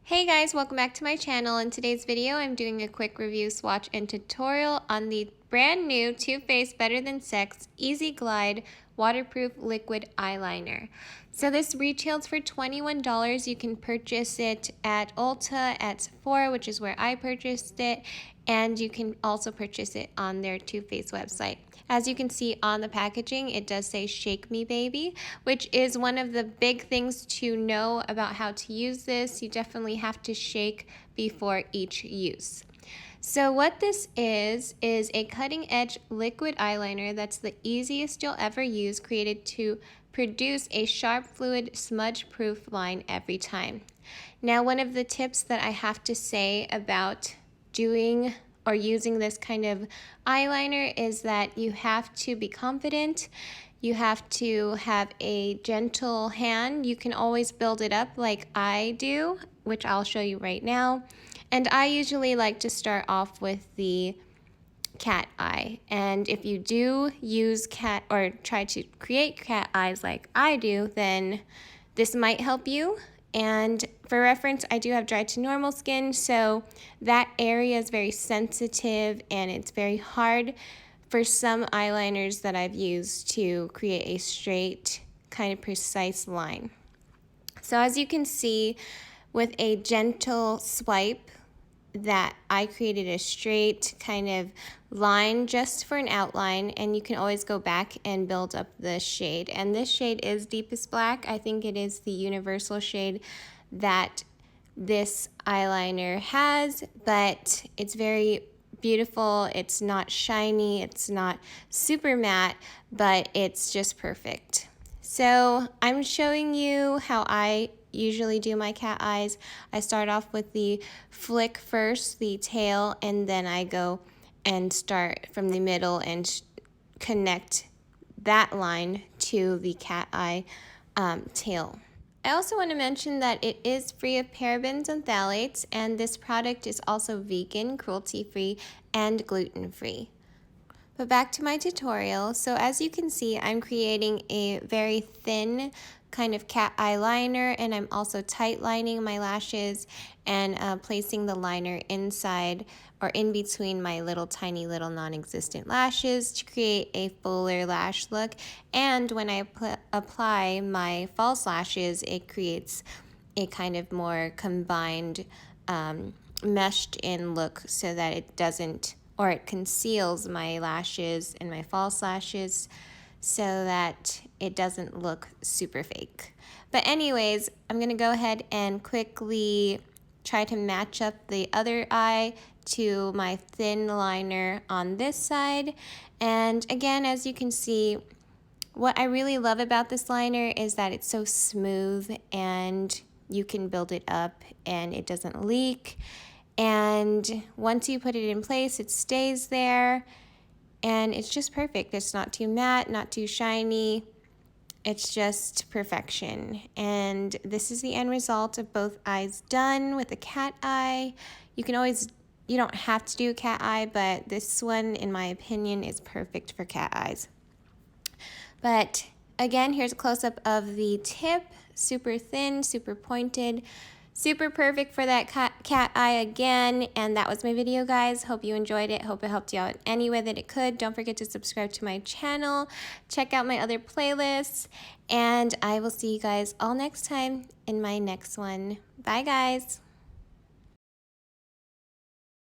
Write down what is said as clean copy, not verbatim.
Hey guys, welcome back to my channel. In today's video, I'm doing a quick review, swatch, and tutorial on the brand new Too Faced Better Than Sex Easy Glide Waterproof Liquid Eyeliner. So this retails for $21. You can purchase it at Ulta, at Sephora, which is where I purchased it, and you can also purchase it on their Too Faced website. As you can see on the packaging, it does say "Shake Me Baby," which is one of the big things to know about how to use this. You definitely have to shake before each use. So what this is a cutting edge liquid eyeliner that's the easiest you'll ever use, created to produce a sharp fluid smudge proof line every time. Now, one of the tips that I have to say about doing or using this kind of eyeliner is that you have to be confident. You have to have a gentle hand. You can always build it up like I do, which I'll show you right now. And I usually like to start off with the cat eye. And if you do use cat or try to create cat eyes like I do, then this might help you. And for reference, I do have dry to normal skin, so that area is very sensitive and it's very hard for some eyeliners that I've used to create a straight, kind of precise line. So as you can see, with a gentle swipe, that I created a straight kind of line just for an outline, and you can always go back and build up the shade. And this shade is Deepest Black. I think it is the universal shade that this eyeliner has, but it's very beautiful. It's not shiny, it's not super matte, but it's just perfect. So I'm showing you how I usually do my cat eyes. I start off with the flick first, the tail, and then I go and start from the middle and connect that line to the cat eye tail. I also want to mention that it is free of parabens and phthalates, and this product is also vegan, cruelty-free, and gluten-free. But back to my tutorial. So as you can see, I'm creating a very thin kind of cat eyeliner, and I'm also tight lining my lashes and placing the liner inside or in between my tiny little non-existent lashes to create a fuller lash look. And when I apply my false lashes, it creates a kind of more combined meshed in look so that it doesn't, or it conceals my lashes and my false lashes so that it doesn't look super fake. But anyways, I'm gonna go ahead and quickly try to match up the other eye to my thin liner on this side. And again, as you can see, what I really love about this liner is that it's so smooth and you can build it up and it doesn't leak. And once you put it in place, it stays there and it's just perfect. It's not too matte, not too shiny. It's just perfection. And this is the end result of both eyes done with a cat eye. You don't have to do a cat eye, but this one, in my opinion, is perfect for cat eyes. But again, here's a close-up of the tip. Super thin, super pointed, super perfect for that cat eye again. And that was my video, guys. Hope you enjoyed it. Hope it helped you out in any way that it could. Don't forget to subscribe to my channel. Check out my other playlists. And I will see you guys all next time in my next one. Bye, guys.